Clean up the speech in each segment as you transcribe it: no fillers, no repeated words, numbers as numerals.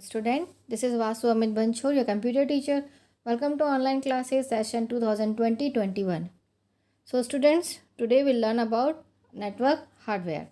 Student, this is Vasu Amit Banchor, your computer teacher. Welcome to online classes session 2020-21. So students, today we'll learn about network hardware.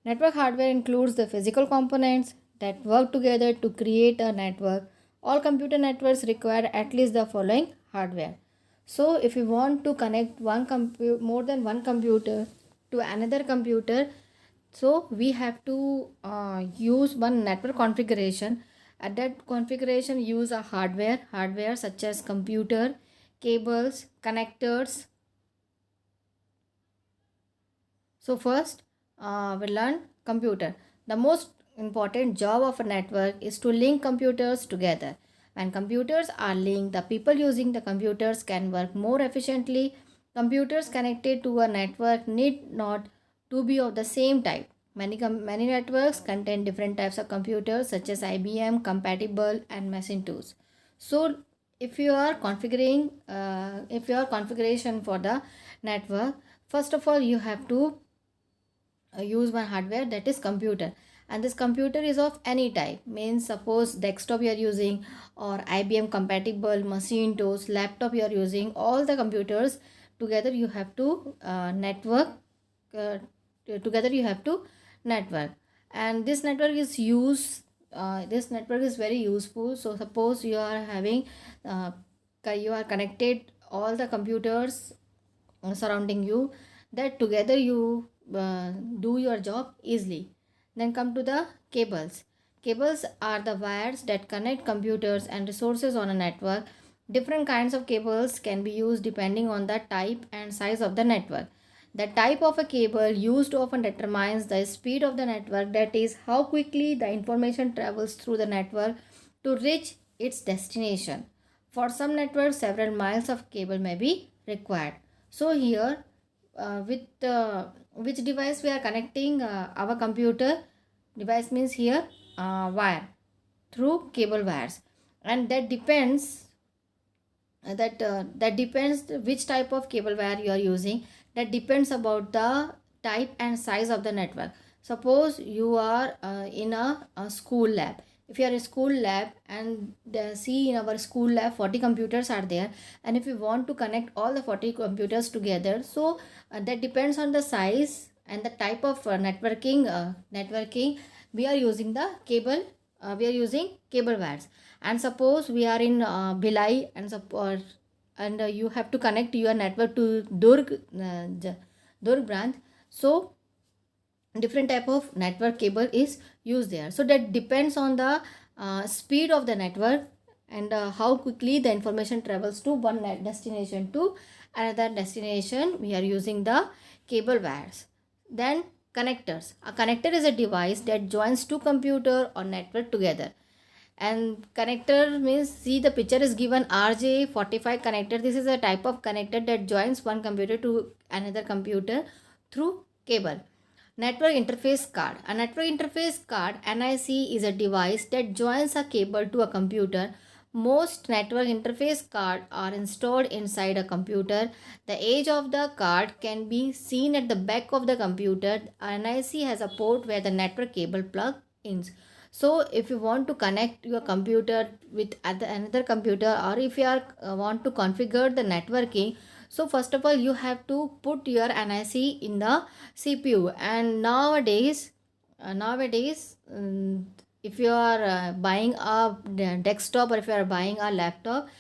Network hardware includes the physical components that work together to create a network. All computer networks require at least the following hardware. So if you want to connect more than one computer to another computer, so we have to use one network configuration. At that configuration, use a hardware such as computer, cables, connectors. So first, we learn computer. The most important job of a network is to link computers together. When computers are linked, the people using the computers can work more efficiently. Computers connected to a network need not to be of the same type. Many networks contain different types of computers such as IBM, compatible, and Macintosh. So if you are configuration for the network, first of all you have to use one hardware, that is computer, and this computer is of any type, means suppose desktop you are using or IBM compatible, Macintosh, laptop you are using, all the computers together you have to uh, together you have to network. And this network is very useful. So suppose you are having you are connected all the computers surrounding you, that together you do your job easily. Then come to the cables. Cables are the wires that connect computers and resources on a network. Different kinds of cables can be used depending on the type and size of the network. The type of a cable used often determines the speed of the network, that is, how quickly the information travels through the network to reach its destination. For some networks, several miles of cable may be required. So here, with which device we are connecting our computer? Device means here wire, through cable wires, and that depends which type of cable wire you are using. That depends about the type and size of the network. Suppose you are in a school lab. If you are a school lab and see in our school lab 40 computers are there, and if you want to connect all the 40 computers together, so that depends on the size and the type of networking we are using the cable. We are using cable wires. And suppose we are in Bhilai, and you have to connect your network to Durg branch. So different type of network cable is used there. So that depends on the speed of the network, and how quickly the information travels to one destination to another destination. We are using the cable wires. Then connectors. A connector is a device that joins two computer or network together. And connector means, see, the picture is given RJ45 connector. This is a type of connector that joins one computer to another computer through cable. Network interface card. A network interface card, NIC, is a device that joins a cable to a computer. Most network interface cards are installed inside a computer. The edge of the card can be seen at the back of the computer. NIC has a port where the network cable plug in. So if you want to connect your computer with another computer, or if you are want to configure the networking, so first of all you have to put your NIC in the CPU. And nowadays, if you are buying a desktop, or if you are buying a laptop,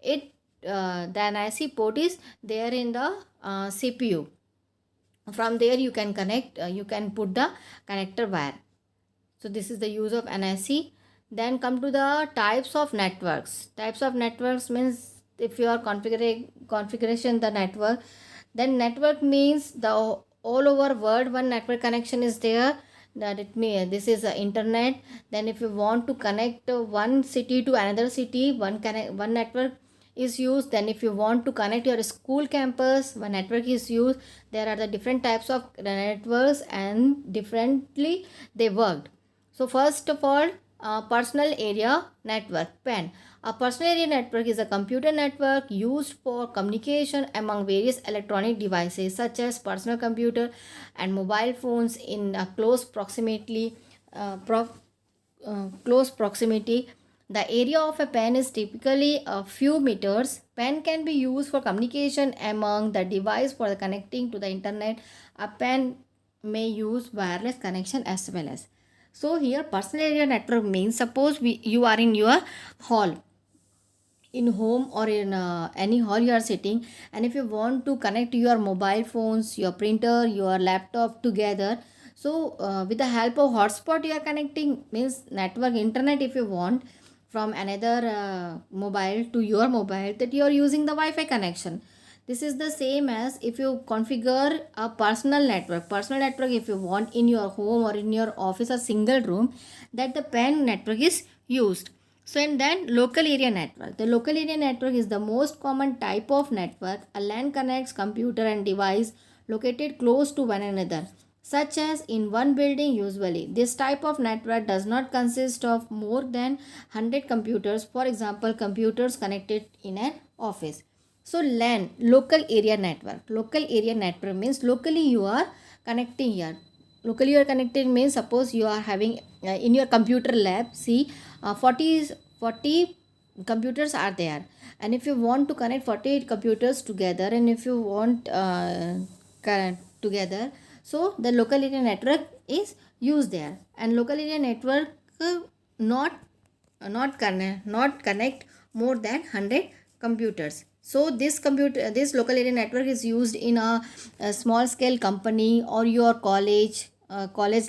it the NIC port is there in the CPU. From there you can connect, you can put the connector wire. So this is the use of NIC. Then come to the types of networks. Types of networks means, if you are configuration the network, then network means the all over world one network connection is there. That it may, this is the internet. Then if you want to connect one city to another city, one network is used. Then if you want to connect your school campus, one network is used. There are the different types of networks and differently they worked. So first of all, personal area network, PAN. A personal area network is a computer network used for communication among various electronic devices such as personal computer and mobile phones in a close proximity. close proximity. The area of a pen is typically a few meters. Pen can be used for communication among the device for the connecting to the internet. A pen may use wireless connection as well as. So here personal area network means suppose you are in your hall, in home or in any hall you are sitting, and if you want to connect your mobile phones, your printer, your laptop together, so with the help of hotspot you are connecting, means network internet, if you want from another mobile to your mobile, that you are using the Wi-Fi connection. This is the same as if you configure a personal network if you want in your home or in your office, a single room, that the pen network is used. So and then local area network. The local area network is the most common type of network. A LAN connects computer and device located close to one another, such as in one building usually. This type of network does not consist of more than 100 computers. For example, computers connected in an office. So LAN, local area network. Local area network means locally you are connecting here. Locally you are connected means suppose you are having in your computer lab, see 40 computers are there, and if you want to connect 48 computers together, and if you want connect together, so the local area network is used there. And local area network not not connect more than 100 computers. So this local area network is used in a small scale company or your college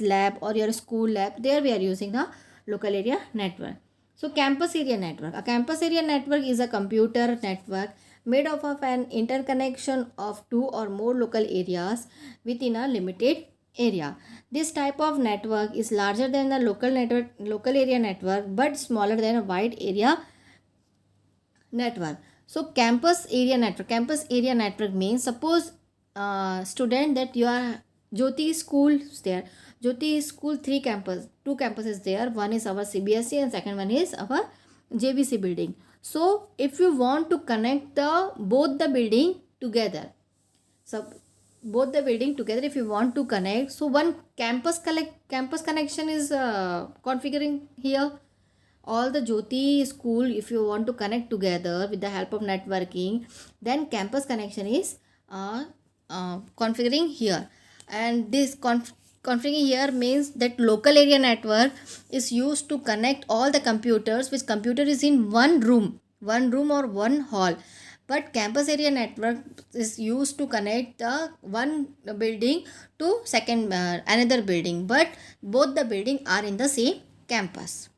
lab or your school lab. There we are using the local area network. So campus area network. A campus area network is a computer network made up of an interconnection of two or more local areas within a limited area. This type of network is larger than the local area network, but smaller than a wide area network. So campus area network means suppose student that you are Jyoti school is there. Jyoti school two campuses there. One is our CBSE and second one is our JBC building. So if you want to connect the both the building together, so both the building together, if you want to connect, so one campus connection is configuring here. All the Jyoti school, if you want to connect together with the help of networking, then campus connection is configuring here. And this configuring here means that local area network is used to connect all the computers, which computer is in one room or one hall. But campus area network is used to connect the one building to second another building, but both the building are in the same campus.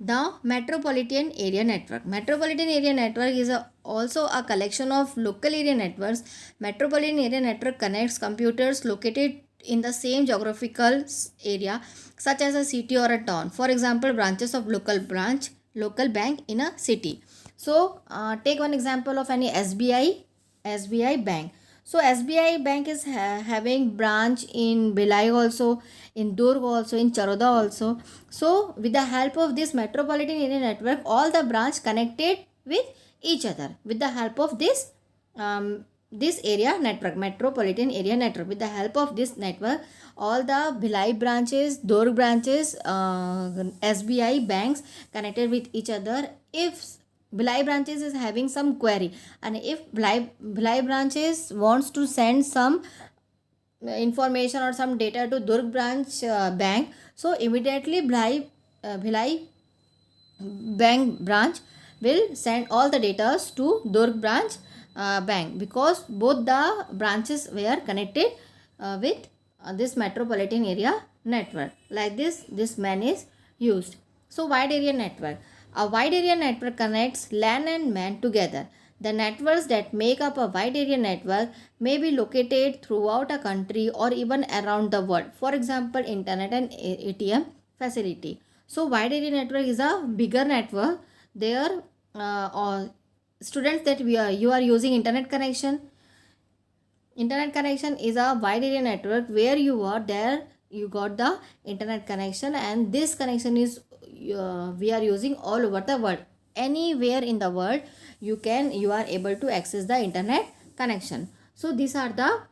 The metropolitan area network. Metropolitan area network is also a collection of local area networks. Metropolitan area network connects computers located in the same geographical area, such as a city or a town. For example, branches of local bank in a city. So, take one example of any SBI bank. So SBI bank is having branch in Bhilai also, in Durg also, in Charoda also. So with the help of this metropolitan area network, all the branch connected with each other with the help of this area network, metropolitan area network. With the help of this network, all the Bhilai branches, Durg branches, SBI banks connected with each other. If Bhilai branches is having some query, and if Bhilai branches wants to send some information or some data to Durg branch bank, so immediately Bhilai bank branch will send all the data to Durg branch bank, because both the branches were connected with this metropolitan area network. Like this man is used. So wide area network. A wide area network connects LAN and MAN together. The networks that make up a wide area network may be located throughout a country or even around the world. For example, internet and ATM facility. So wide area network is a bigger network. There students that you are using internet connection. Internet connection is a wide area network where you are there, you got the internet connection, and this connection is we are using all over the world. Anywhere in the world you are able to access the internet connection. So these are the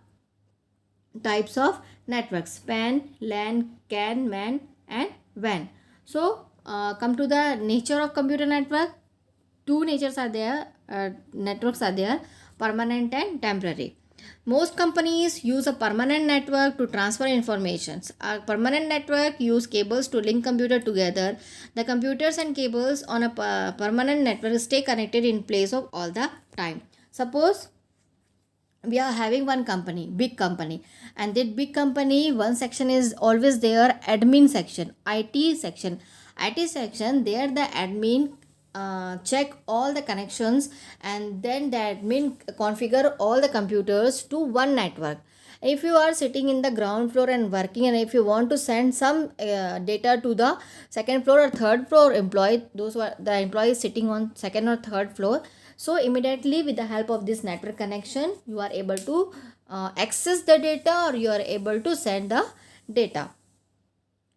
types of networks: PAN, LAN, CAN, MAN and WAN. So come to the nature of computer network. Two natures are there, networks are there, permanent and temporary. Most companies use a permanent network to transfer informations. A permanent network use cables to link computer together. The computers and cables on a permanent network stay connected in place of all the time. Suppose we are having one company, big company, and that big company, one section is always there, admin section, it section there the admin check all the connections, and then the admin configure all the computers to one network. If you are sitting in the ground floor and working, and if you want to send some data to the second floor or third floor employee, those who are the employees sitting on second or third floor, so immediately with the help of this network connection you are able to access the data, or you are able to send the data.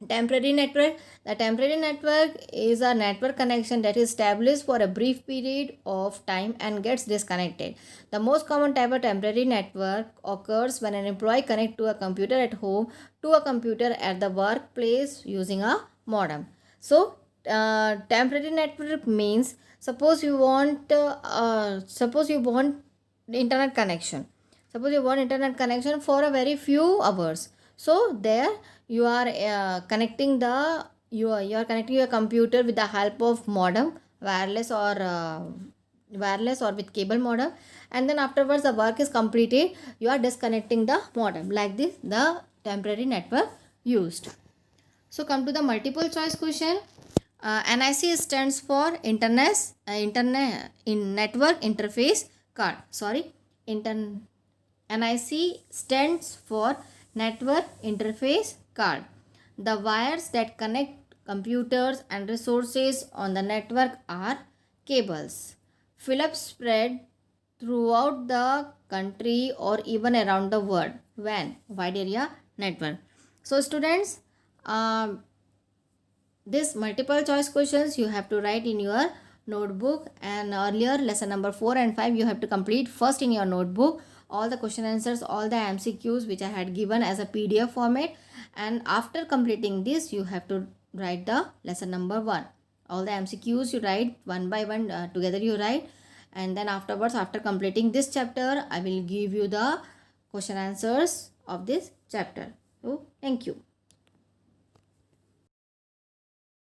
Temporary network. The temporary network is a network connection that is established for a brief period of time and gets disconnected. The most common type of temporary network occurs when an employee connects to a computer at home to a computer at the workplace using a modem. So temporary network means, suppose you want internet connection. Suppose you want internet connection for a very few hours. So there you are connecting you are connecting your computer with the help of modem, wireless or with cable modem, and then afterwards the work is completed, you are disconnecting the modem. Like this the temporary network used. So come to the multiple choice question. NIC stands for internet in network interface card. Sorry, NIC stands for network interface card. The wires that connect computers and resources on the network are cables. Philips spread throughout the country or even around the world. When? Wide area network. So students, this multiple choice questions you have to write in your notebook, and earlier lesson number 4 and 5 you have to complete first in your notebook all the question answers, all the MCQs which I had given as a PDF format, and after completing this you have to write the lesson number 1. All the MCQs you write one by one, together you write, and then afterwards, after completing this chapter, I will give you the question answers of this chapter. So thank you.